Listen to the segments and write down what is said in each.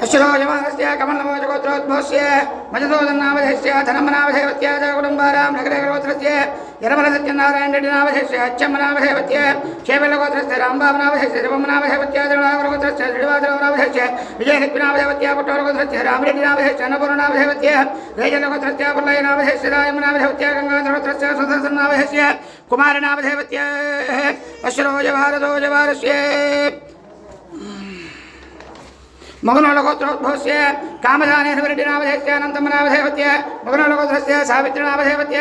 अश्रोजमानस्य कमलमोजगोत्रोद्भवस्य मजदोदन्नामधेस्य धनमनामधेवत्य जगकुटुम्बारां नगरेगोत्रस्य यरमलसत्यनारायणरेड्डिनामधेस्य अच्चम्मनामधेवत्य शेवलगोत्रस्य रामबाबनामधेस्य शिवमनामधेवत्य दृढावरगोत्रस्य दृढवादरवनामधेस्य विजयलक्ष्मीनामधेवत्य पुट्टवरगोत्रस्य रामरेड्डिनामधेस्य अन्नपूर्णनामधेवत्य रेजलगोत्रस्य पुल्लयनामधेस्य रायमनामधेवत्य गङ्गाधरगोत्रस्य सुदर्शननामधेस्य कुमारनामधेवत्य अश्रोजभारतोजभारस्य मगनोलगोत्रोद्भवस्य कामधानेश्वरेड्डिनामधेस्य अनन्तमनामधेवत्य मगनोलगोत्रस्य सावित्रिनामधेवत्य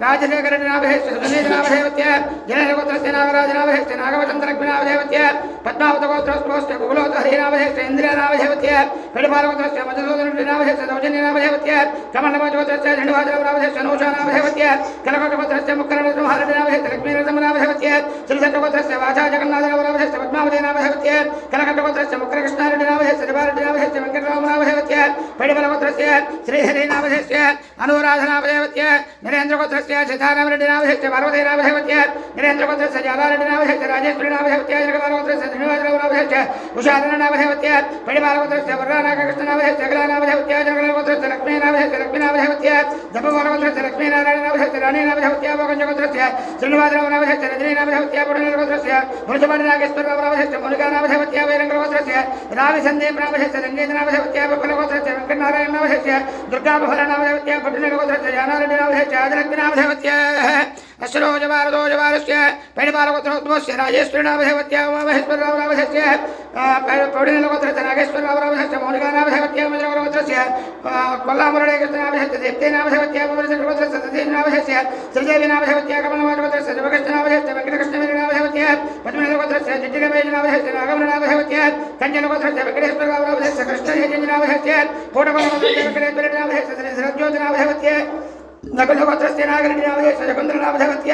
राजशेखरेड्डिनामधेस्य सुनीलनामधेवत्य जनेलगोत्रस्य नागराजनामधेस्य नागवचन्द्रग्नामधेवत्य पद्मावतगोत्रोद्भवस्य कुकुलोत्हरीनामधेस्य इन्द्रियनामधेवत्य पेडपालगोत्रस्य मधुसूदनरेड्डिनामधेस्य दौजन्यनामधेवत्य कमलमोजगोत्रस्य झण्डवादनामधेस्य नौशानामधेवत्य कनकगोत्रस्य मुक्करनरसिंहारेड्डिनामधेस्य लक्ष्मीनरसिंहनामधेवत्य श्रीशट्टगोत्रस्य वाचा जगन्नाथनामधेस्य पद्मावतीनामधेवत्य कनकगोत्रस्य मुक्करकृष्णारेड्डिनामधेस्य देवारेड्डिनामधेस्य वेङ्कटरामनामधेवत्य पेडबलगोत्रस्य श्रीहरिनामधेस्य अनुराधनामधेवत्य नरेन्द्रगोत्रस्य सिद्धारामरेड्डिनामधेस्य पार्वतीनामधेवत्य नरेन्द्रगोत्रस्य जालारेड्डिनामधेस्य राजेश्वरीनामधेवत्य जगदारगोत्रस्य श्रीनिवासरामनामधेस्य उषाधननामधेवत्य पेडबालगोत्रस्य वर्रानागकृष्णनामधेस्य अखिलानामधेवत्य जगदारगोत्रस्य लक्ष्मीनामधेस्य लक्ष्मीनामधेवत्य दपगोत्रस्य लक्ष्मीनारायणनामधेस्य राणीनामधेवत्य भोगञ्जगोत्रस्य श्रीनिवासरामनामधेस्य रजनीनामधेवत्य पुण्यगोत्रस्य मुरुचमणिनागेश्वरनामधेस्य मोनिकानामधेवत्य वैरङ्गगोत्रस्य राविसन्देवनामधेस्य रङ्गेन्द्रनामधेवत्य बलगोत्रस्य वेङ्कटनारायणनामधेस्य दुर्गाभवनामधेवत्य भट्टनगोत्रस्य जानारेड्डिनामधेस्य आदिलक्ष्मीनामधेवत्य अश्रोजभारतोजभारस्य पेडपालगोत्रोद्भवस्य राजेश्वरीनामधेवत्य उमामहेश्वररावनामधेस्य पौडिनगोत्रस्य नागेश्वररावनामधेस्य मौलिकानामधेवत्य मधुरगोत्रस्य कोल्लामुरळेकृष्णनामधेस्य देप्तेनामधेवत्य गोत्रस्य सतीनामधेस्य श्रीदेवीनामधेवत्य कमलमोजगोत्रस्य शिवकृष्णनामधेस्य वेङ्कटकृष्णवेणनामधेवत्य पद्मनगोत्रस्य जिड्डिगमेजनामधेस्य नागमनामधेवत्य कञ्चनगोत्रस्य वेङ्कटेश्वररावनामधेस्य कृष्णयजनामधेस्य कोटगोत्रस्य वेङ्कटेश्वरनामधेस्य श्रीसरज्योतिनामधेवत्य नकुलगोत्रस्य नागरेड्डिनामधेस्य शकुन्तलनामधेवत्य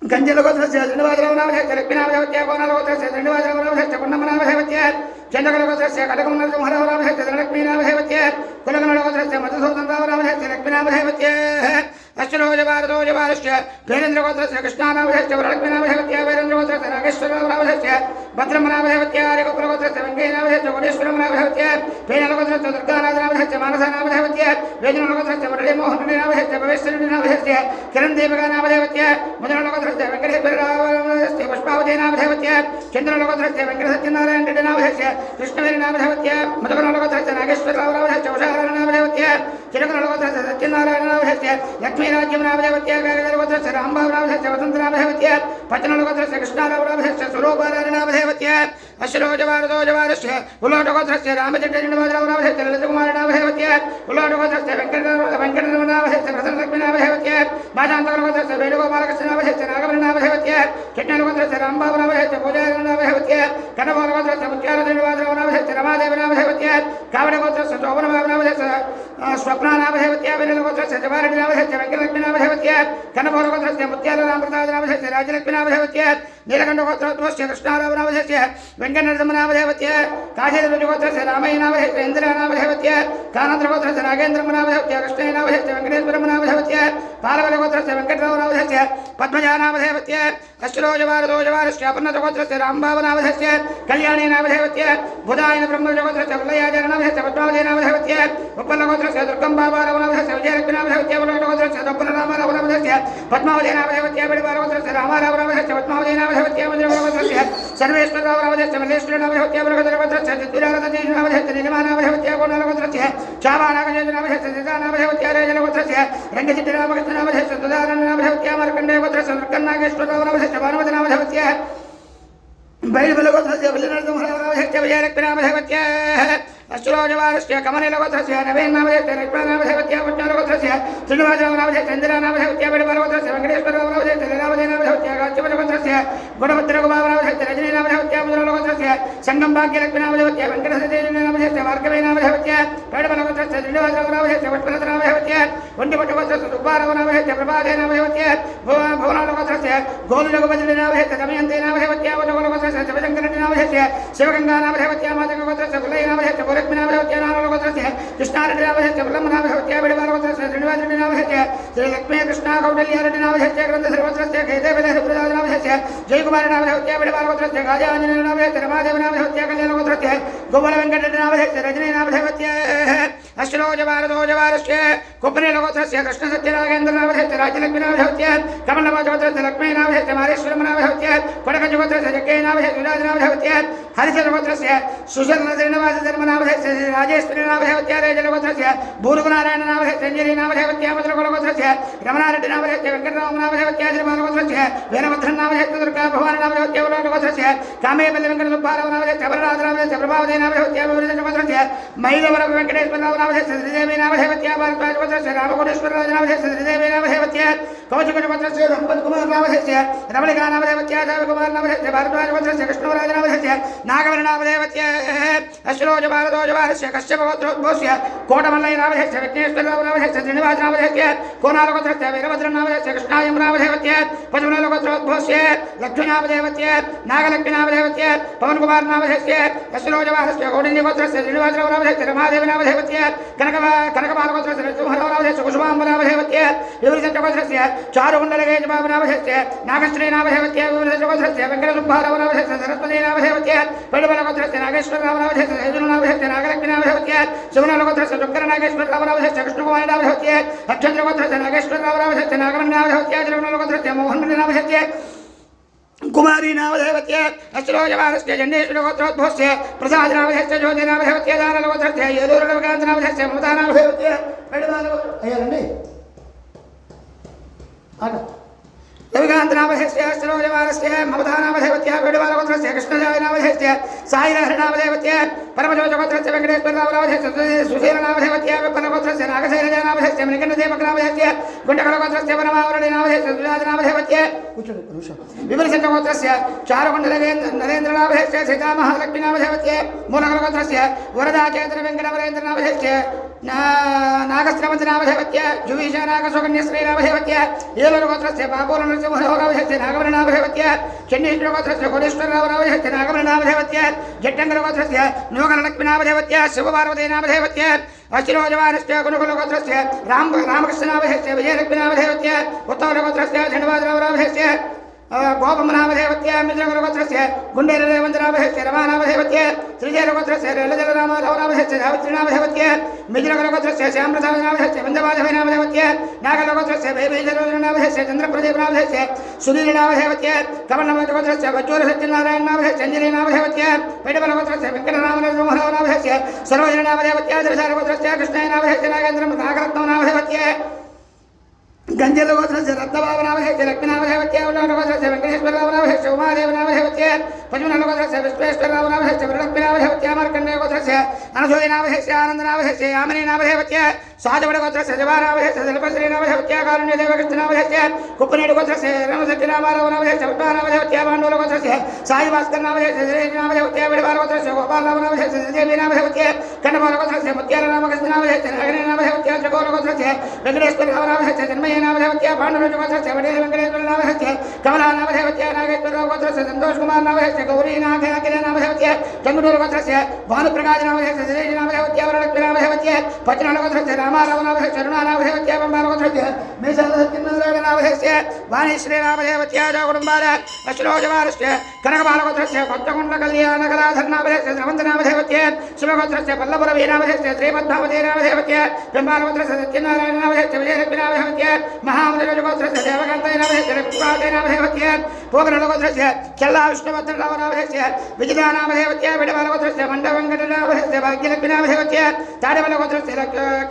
गञ्जलगोत्रस्य श्रीनिवासरावनामधेस्य लक्ष्मीनामधेवत्य कोणालगोत्रस्य श्रीनिवासरावनामधेस्य पुण्यमनामधेवत्य चन्द्रकलगोत्रस्य कटकमनरसिंहरावनामधेस्य धनलक्ष्मीनामधेवत्य कुलगणगोत्रस्य मधुसूदनरावनामधेस्य लक्ष्मीनामधेवत्य अश्रोजभारतोजभारस्य वीरेन्द्रगोत्रस्य कृष्णानामधेस्य वरलक्ष्मीनामधेवत्य वैरेन्द्रगोत्रस्य नागेश्वररावनामधेस्य भद्रमनामधेवत्य आर्यगोपुरगोत्रस्य वेङ्कटेनामधेस्य कोटेश्वरमनामधेवत्य वेणलगोत्रस्य दुर्गानाथनामधेस्य मानसानामधेवत्य वेदनलगोत्रस्य मुरळीमोहननामधेस्य भवेश्वरीनामधेस्य किरणदीपकानामधेवत्य मुदनलगोत्रस्य वेङ्कटेश्वररावनामधेस्य पुष्पावतीनामधेवत्य चन्द्रलगोत्रस्य वेङ्कटसत्यनारायणरेड्डिनामधेस्य कृष्णवेणनामधेवत्य मधुकरलगोत्रस्य नागेश्वररावनामधेस्य उषाहरनामधेवत्य चिरकलगोत्रस्य सत्यनारायणनामधेस्य लक्ष्मीराज्यमनामधेवत्य गागधरगोत्रस्य रामबाबनामधेस्य वसन्तनामधेवत्य पचनलगोत्रस्य कृष्णारावनामधेस्य स्वरूपारायणनामधेवत्य अश्रोजभारतोजभारस्य उल्लोटगोत्रस्य रामचन्द्रनामधेस्य ललितकुमारनामधेवत्य उल्लोटगोत्रस्य वेङ्कटरमनामधेस्य प्रसन्नलक्ष्मीनामधेवत्य भाषान्तकलगोत्रस्य वेणुगोपालकृष्णनामधेस्य नागमनामधेवत्य कृष्णलगोत्रस्य रामबाबनामधेस्य पूजारनामधेवत्य कनकगोत्रस्य मुत्यालश्रीनिवासरावनामधेस्य रमादेवनामधेवत्य कावडगोत्रस्य शोभनबाबनामधेस्य स्वप्नानामधेवत्य वेणुगोत्रस्य जवारेड्डिनामधेस्य वेङ्कटलक्ष्मीनामधेवत्य कनकगोत्रस्य मुत्यालरामप्रसादनामधेस्य राजलक्ष्मीनामधेवत्य नीलकण्ठगोत्रोद्भवस्य कृष्णारावनामधेस्य वेङ्कटनरसिंहनामधेवत्य काशीरजगोत्रस्य रामय्यनामधेस्य इन्द्रनामधेवत्य कानन्द्रगोत्रस्य नागेन्द्रमनामधेवत्य कृष्णयनामधेस्य वेङ्कटेश्वरमनामधेवत्य पालवलगोत्रस्य वेङ्कटरावनामधेस्य पद्मजानामधेवत्य अश्रोजभारतोजभारस्य अपन्नतगोत्रस्य रामबाबनामधेस्य कल्याणीनामधेवत्य बुधायन ब्रह्मजगोत्रस्य वल्लयाचरनामधेस्य पद्मावतीनामधेवत्य उप्पलगोत्रस्य दुर्गम्बाबारावनामधेस्य विजयलक्ष्मीनामधेवत्य वल्लगोत्रस्य दोप्पलरामरावनामधेस्य पद्मावतीनामधेवत्य बेडबालगोत्रस्य रामारावनामधेस्य पद्मावतीनामधेवत्य मधुरगोत्रस्य सर्वेश्वररावनामधेस्य मल्लेश्वरनामधेवत्य बृहदरगोत्रस्य चित्तिरारतजीनामधेस्य निलिमानामधेवत्य कोणालगोत्रस्य चावानागजनामधेस्य सिद्धानामधेवत्य रेजलगोत्रस्य रङ्गचित्तिरामकृष्णनामधेस्य सुधारणामधेवत्य मार्कण्डेयगोत्रस्य नृकन्नागेश्वररावनामधेस्य भानुमतिनामधेवत्य बैलबलगोत्रस्य बलिनरसिंहरावनामधेस्य विजयलक्ष्मीनामधेवत्य अश्रोजभारस्य कमलेलगोत्रस्य नवेन्नामधेस्य लक्ष्मणनामधेवत्य पुण्यलगोत्रस्य श्रीनिवासरावनामधेस्य इन्द्रनामधेवत्य बेडबालगोत्रस्य वेङ्कटेश्वररावनामधेस्य लीलावतीनामधेवत्य गाच्यवरगोत्रस्य गुणभद्रगोपालनामधेस्य रजनीनामधेवत्य मुद्रलगोत्रस्य सङ्गम्भाग्यलक्ष्मीनामधेवत्य वेङ्कटसतीनामधेस्य मार्गवेनामधेवत्य पेडबलगोत्रस्य श्रीनिवासरावनामधेस्य पुष्पलतनामधेवत्य वण्डिभट्टगोत्रस्य सुब्बारावनामधेस्य प्रभादेनामधेवत्य भुवनालगोत्रस्य गोलुलगोपतिनामधेस्य दमयन्तीनामधेवत्य वटगोलगोत्रस्य शिवशङ्करनामधेस्य शिवगङ्गानामधेवत्य मातकगोत्रस्य कुलयनामधेस्य गोरख्मीनामधेवत्य नारलगोत्रस्य कृष्णारेड्डिनामधेस्य ब्रह्मनामधेवत्य बेडबालगोत्रस्य श्रीनिवासरेड्डिनामधेस्य श्रीलक्ष्मी कृष्णा कौटल्यारेड्डिनामधेस्य ग्रन्थसर्वत्र गोत्रस्य केतवेन सुप्रजानामधेस्य जयकुमारनामधेस्य विडबालगोत्रस्य गाजाञ्जनेयनामधेस्य रमादेवनामधेस्य कल्याणगोत्रस्य गोपालवेङ्कटनामधेस्य रजनीनामधेस्य अश्वरोजवारदोजवारस्य कुप्पनेलगोत्रस्य कृष्णसत्यनागेन्द्रनामधेस्य राज्यलक्ष्मीनामधेस्य कमलवाचगोत्रस्य लक्ष्मीनामधेस्य मारेश्वरमनामधेस्य कोडकञ्जगोत्रस्य जग्गेनामधेस्य विराजनामधेस्य हरिचरगोत्रस्य सुशर्णश्रीनिवासधर्मनामधेस्य राजेश्वरीनामधेस्य रेजलगोत्रस्य भूरुगुनारायणनामधेस्य अञ्जलीनामधेस्य मधुरकुलगोत्रस्य रमणारेड्डिनामधेस्य वेङ्कटरामनामधेस्य श्रीमानगोत्रस्य वीरभद्रनामधेस्य दुर्गाभवाननामधेस्य उल्लाटगोत्रस्य कामेपल्लिवेङ्कटसुब्बारावनामधेस्य वरराजनामधेस्य प्रभावदेनामधेस्य विवृतगोत्रस्य महिलवरवेङ्कटेश्वरनामधेस्य श्रीदेवीनामधेस्य भारद्वाजगोत्रस्य रामकोटेश्वरराजनामधेस्य श्रीदेवीनामधेस्य कवचगोत्रस्य सम्पत्कुमारनामधेस्य रमणिकानामधेस्य देवकुमारनामधेस्य भारद्वाजगोत्रस्य कृष्णराजनामधेस्य नागवरनामधेस्य अश्वरोजवारदोजवारस्य कश्यपगोत्रोद्भवस्य कोटमल्लयनामधेस्य विघ्नेश्वरनामधेस्य श्रीनिवासनामधेस्य कोनालगोत्रस्य वीरभद्रनामधेस्य कृष्णायमनामधेस्य पशुमलगोत्रोद्भवस्य लक्ष्मीनामधेस्य नागलक्ष्मीनामधेस्य पवनकुमारनामधेस्य अश्वरोजवारस्य कौण्डिन्यगोत्रस्य श्रीनिवासनामधेस्य रमादेवीनामधेस्य कनकपालगोत्रस्य नरसिंहरावनामधेस्य कुसुमाम्बनामधेस्य विवृतगोत्रस्य चारुकुण्डलगेजबाबनामधेस्य नागश्रीनामधेस्य विवृतगोत्रस्य वेङ्कटसुब्बारावनामधेस्य सरस्वतीनामधेस्य पेडबलगोत्रस्य नागेश्वररावनामधेस्य सैदुलनामधेस्य नागलक्ष्मीनामधेस्य शिवनलगोत्रस्य शुक्रनागेश्वररावनामधेस्य कृष्णकुमारनामधेस्य अक्षन्द्रगोत्रस्य नागेश्वररावनामधेस्य नागमण्यनामधेस्य तिरुवनलगोत्रस्य मोहननामधेस्य कुमारी नामधेवत्य अश्वरोजवारस्य जन्नेश्वरगोत्रोद्भवस्य प्रसादनामधेस्य ज्योतिनामधेवत्य दानलगोत्रस्य येलूरुलवकान्तनामधेस्य ममतानामधेवत्य पेडबालगोत्रस्य रविकान्तनामधेस्य अश्वरोजवारस्य ममतानामधेवत्य पेडबालगोत्रस्य कृष्णजायनामधेस्य सायिलहरनामधेवत्य परमजोजगोत्रस्य वेङ्कटेश्वररावनामधेस्य सुशीलनामधेवत्य विपन्नगोत्रस्य नागशैलजानामधेस्य मणिकण्ठदेवकनामधेस्य गुण्डकलगोत्रस्य वनमावरणीनामधेस्य सुजातनामधेवत्य विवरचन्द्रगोत्रस्य चारुकुण्डलनरेन्द्रनामधेस्य सीतामहालक्ष्मीनामधेवत्य मूलकलगोत्रस्य वरदाचेतनवेङ्कटवरेन्द्रनामधेस्य नागस्त्रमन्तनामधेवत्य जुवीशनागसुकन्यश्रीनामधेवत्य येलूरुगोत्रस्य बाबूलनरसिंहरावनामधेस्य नागवरनामधेवत्य चन्नीश्वरगोत्रस्य कोटेश्वररावनामधेस्य नागवरनामधेवत्य जट्टङ्गलगोत्रस्य नोगलक्ष्मीनामधेवत्य शिवपार्वतीनामधेवत्य अश्वरोजवारस्य गुणकुलगोत्रस्य रामकृष्णनामधेस्य विजयलक्ष्मीनामधेवत्य उत्तमगोत्रस्य श्रीनिवासरावनामधेस्य गोपमनामधेवत्य मित्रगोत्रस्य गुण्डेरदेवन्द्रनामधेस्य रमानामधेवत्य श्रीजयगोत्रस्य रेलजलरामरावनामधेस्य सावित्रीनामधेवत्य मित्रगोत्रस्य श्यामप्रसादनामधेस्य बन्धमाधवनामधेवत्य नागलगोत्रस्य वैभैजनामधेस्य चन्द्रप्रदीपनामधेस्य सुधीरनामधेवत्य कमलगोत्रस्य वज्जूरसत्यनारायणनामधेस्य अञ्जलीनामधेवत्य पेडबलगोत्रस्य वेङ्कटरामनरसिंहरावनामधेस्य सरोजनामधेवत्य दशरथगोत्रस्य कृष्णयनामधेस्य नागेन्द्रनागरत्ननामधेवत्य गंजलगोत्रस्य रत्नबाबनामधेस्य लक्ष्मीनामधेवत्य उल्लाटगोत्रस्य वेङ्कटेश्वररावनामधेस्य उमादेवनामधेवत्य पशुमलगोत्रस्य विश्वेश्वररावनामधेस्य वरलक्ष्मीनामधेवत्य मार्कण्डेयगोत्रस्य अनसूयनामधेस्य आनन्दनामधेस्य यामिनीनामधेवत्य साधवडगोत्रस्य जवानामधेस्य जलपश्रीनामधेवत्य कारुण्यदेवकृष्णनामधेस्य कुप्पनेडुगोत्रस्य रमसत्यनामारावनामधेस्य विद्वानामधेवत्य पाण्डुलगोत्रस्य सायिभास्करनामधेस्य श्रीनामधेवत्य विडबालगोत्रस्य गोपालनामधेस्य देवीनामधेवत्य कण्डपालगोत्रस्य मुत्यालनामकृष्णनामधेस्य नागरीनामधेवत्य त्रिकोलगोत्रस्य वेङ्कटेश्वररावनामधेस्य जन्मयनामधेवत्य पाण्डुरजगोत्रस्य वडेलवेङ्कटेश्वरनामधेस्य कमलानामधेवत्य नागेश्वररावगोत्रस्य सन्तोषकुमारनामधेस्य गौरीनामधेवत्य चन्द्रगोत्रस्य भानुप्रकाशनामधेस्य श्रीनामधेवत्य वरलक्ष्मीनामधेवत्य पचनगोत्रस्य रामारावनामधेस्य रुणानामधेवत्य बम्बालगोत्रस्य मेषालसत्यनारायणनामधेस्य वाणीश्रीनामधेवत्य जगुडुम्बार अश्वरोजवारस्य कनकपालगोत्रस्य कोत्तकुण्डकल्याणकलाधरनामधेस्य श्रवन्तनामधेवत्य शिवगोत्रस्य पल्लवरवीनामधेस्य श्रीपद्मावतीनामधेवत्य बिम्बालगोत्रस्य सत्यनारायणनामधेस्य विजयलक्ष्मीनामधेवत्य महामृगोत्रस्य देवकान्तनामधेस्य लक्ष्मीपादेनामधेवत्य पोगनगोत्रस्य चल्लाविष्णुभद्रनामधेस्य विजितानामधेवत्य विडबालगोत्रस्य मण्डवेङ्कटनामधेस्य भाग्यलक्ष्मीनामधेवत्य ताडबलगोत्रस्य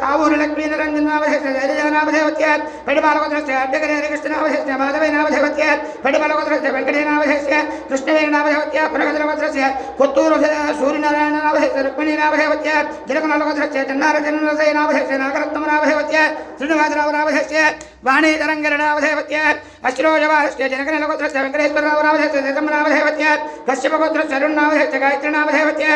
कावूरुलक्ष्मीनरञ्जनामधेस्य जयजनामधेवत्य विडबालगोत्रस्य अड्डगरेहरिकृष्णनामधेस्य माधवनामधेवत्य विडबालगोत्रस्य वेङ्कटेनामधेस्य कृष्णवीरनामधेवत्य पुनगद्रगोत्रस्य कोत्तूरु सूर्यनारायणनामधेस्य रुक्मिणीनामधेवत्य जिलकुलगोत्रस्य चन्नारजनरसैनामधेस्य नागरत्नमनामधेवत्य श्रीनिवासरावनामधेस्य वाणीतरङ्गरनामधेवत्य अश्वरोजवारस्य जनकनलगोत्रस्य वेङ्कटेश्वररावनामधेस्य देशम्नामधेवत्य कश्यपगोत्रस्य अरुणनामधेस्य गायत्रीनामधेवत्य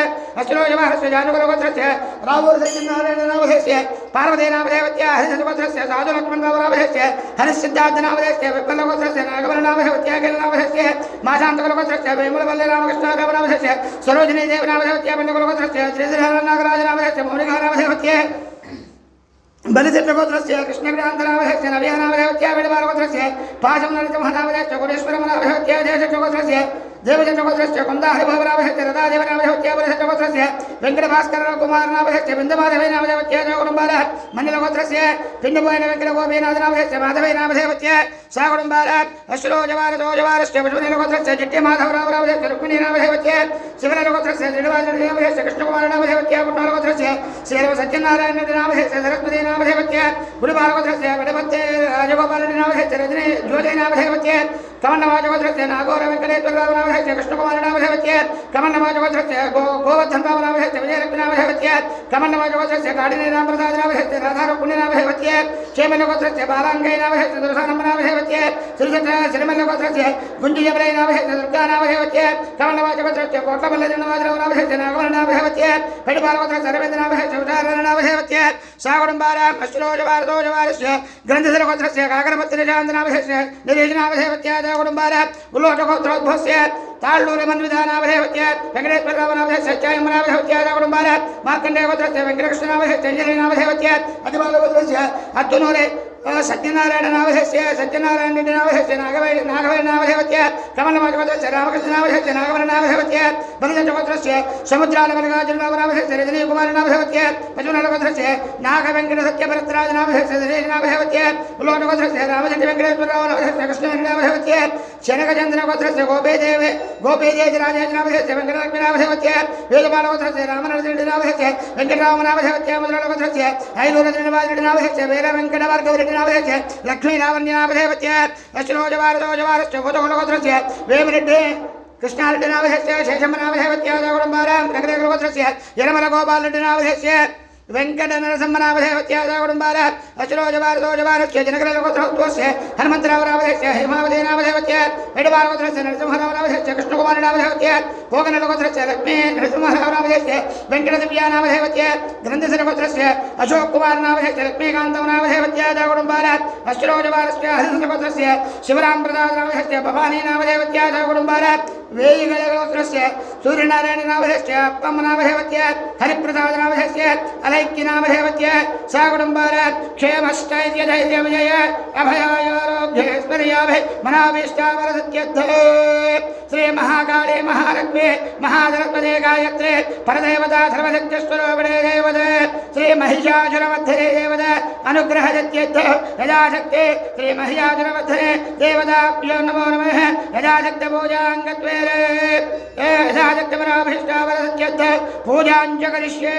अश्वरोजवारस्य जानुकुलगोत्रस्य रावूरसत्यनारायणनामधेस्य पार्वतीनामधेवत्य हरिशतगोत्रस्य साधुलक्ष्मणरावनामधेस्य हरिसिद्धार्थनामधेस्य विप्पलगोत्रस्य नागवरनामधेवत्य गिरिनामधेस्य माशान्तकुलगोत्रस्य वेमुलवल्लरामकृष्णनामधेस्य सरोजिनीदेवनामधेवत्य बन्धुकुलगोत्रस्य श्रीधरनागराजनामधेस्य मौलिकानामधेवत्य बलिचित्रगोत्रस्य कृष्णग्रान्तनामधेयस्य नव्यानामधेयस्य वेणुबालगोत्रस्य पाशं नरसिंहनामधेयस्य कोटेश्वरमनामधेयस्य जयचित्रगोत्रस्य देवचित्रगोत्रस्य कुन्दाहरिभवनामधेयस्य रथादेवनामधेयस्य बलिचित्रगोत्रस्य वेङ्कटभास्करकुमारनामधेयस्य बिन्दुमाधवैनामधेयस्य जयकुटुम्बालः मण्डलगोत्रस्य पिण्डभोयन वेङ्कटगोपीनाथनामधेयस्य माधवैनामधेयस्य साकुटुम्बालः अश्रोजवारतोजवारस्य पशुनीलगोत्रस्य चिट्टिमाधवरामनामधेयस्य रुक्मिणीनामधेयस्य शिवनगोत्रस्य श्रीनिवासनामधेयस्य कृष्णकुमारनामधेयस्य कुट्टालगोत्रस्य श्रीरवसत्यनारायणनामधेयस्य सरस्वती नामधेयस्य गुरुबालगोत्रस्य वडपत्ते राजगोपालनामधेयस्य रजनी ज्योतिनामधेयस्य कमण्डवाजगोत्रस्य नागोर वेङ्कटेश्वररामनामधेयस्य कृष्णकुमारनामधेयस्य कमण्डवाजगोत्रस्य गोवर्धनरामनामधेयस्य विजयलक्ष्मीनामधेयस्य कमण्डवाजगोत्रस्य काडिनीरामप्रसादनामधेयस्य राधारुक्मिणीनामधेयस्य क्षेमलगोत्रस्य बालाङ्गैनामधेयस्य दुर्सानम्बनामधेयस्य श्रीमल्लगोत्रस्य गुञ्जिजबलैनामधेयस्य दुर्गानामधेयस्य कमण्डवाजगोत्रस्य कोट्लमल्लजनवाजरामनामधेयस्य नागवरनामधेयस्य पेडिबालगोत्रस्य रवीन्द्रनामधेयस्य उदाहरणनामधेयस्य सागुडम्बारां अश्रोजवारतोजवारस्य ग्रन्थधरगोत्रस्य काकरपत्रिजान्तनामधेयस्य निरीजनामधेयस्य सागुडम्बारां उल्लोटगोत्रोद्भवस्य ताळ्ळूरमन्वितानामधेयस्य वेङ्कटेश्वररामनामधेयस्य चायमनामधेयस्य सागुडम्बारां मार्कण्डेयगोत्रस्य वेङ्कटकृष्णनामधेयस्य अञ्जलिनामधेयस्य अतिबालगोत्रस्य अत्तुनूरे सत्यनारायणनामधेयस्य सत्यनारायणनामधेयस्य नागवैनामधेयस्य कमलवाजगोत्रस्य रामकृष्णनामधेयस्य नागवरनामधेयस्य बलिचन्द्रगोत्रस्य समुद्रालमल्लिकार्जुननामधेयस्य रजनीकुमारनामधेयस्य पशुनलगोत्रस्य नागवेङ्कटसत्यभरतराजनामधेयस्य दशेजनामधेयस्य उल्लोटगोत्रस्य रामचन्द्रवेङ्कटेश्वररावनामधेयस्य कृष्णवेङ्कटनामधेयस्य शनकचन्द्रगोत्रस्य गोपेदेवराजेन्द्रनामधेयस्य वेङ्कटलक्ष्मीनामधेयस्य वेदपालगोत्रस्य रामनरसिंहनामधेयस्य वेङ्कटरामनामधेयस्य मुद्रलगोत्रस्य ऐलूरजनवाजनामधेयस्य वीरवेङ्कटवर्गवरेड्डिनामधेयस्य लक्ष्मीनावन्यनामधेयस्य अश्रोजवारतोजवारस्य भूतकुलगोत्रस्य वेमिरेड्डी कृष्णारेड्डिनामधेयस्य शेषम्मनामधेयस्य कुटुम्बारां नगरेगोत्रस्य यलमलगोपालरेड्डिनामधेयस्य वेङ्कटनरसिंहनामधेयस्य कुटुम्बारां अश्रोजवारतोजवारस्य जनकलगोत्रस्य हनुमन्तरावनामधेयस्य हेमावतीनामधेयस्य वेणुबालगोत्रस्य नरसिंहरावनामधेयस्य कृष्णकुमारनामधेयस्य भोगनलगोत्रस्य लक्ष्मी नरसिंहरावनामधेयस्य वेङ्कटदिव्यानामधेयस्य ग्रन्थसरगोत्रस्य अशोककुमारनामधेयस्य लक्ष्मीकान्तनामधेयस्य कुटुम्बारां अश्रोजवारस्य हरिहरगोत्रस्य शिवरामप्रसादनामधेयस्य भवानीनामधेयस्य कुटुम्बारां वेयिगलगोत्रस्य सूर्यनारायणनामधेयस्य अप्पम्मनामधेयस्य हरिप्रसादनामधेयस्य अलैक्यनामधेयस्य साकुटुम्बारां क्षेमश्चैर्यधैर्यविजय अभयायारोग्यैश्वर्याभि मनाभीष्टावरसत्यद्धे श्री महाकाले महालक्ष्मी महाधनपदे गायत्रे परदेवता सर्वशक्तिस्वरूपिणे देवते श्री महिषासुरमर्दिने देवते अनुग्रहजत्यर्थ यथाशक्ति श्री महिषासुरमर्दिने देवताभ्यो नमो नमः यथाशक्तिपूजाङ्गत्वेन यथाशक्तिमनाभीष्टावरसत्यर्थ पूजां च करिष्ये।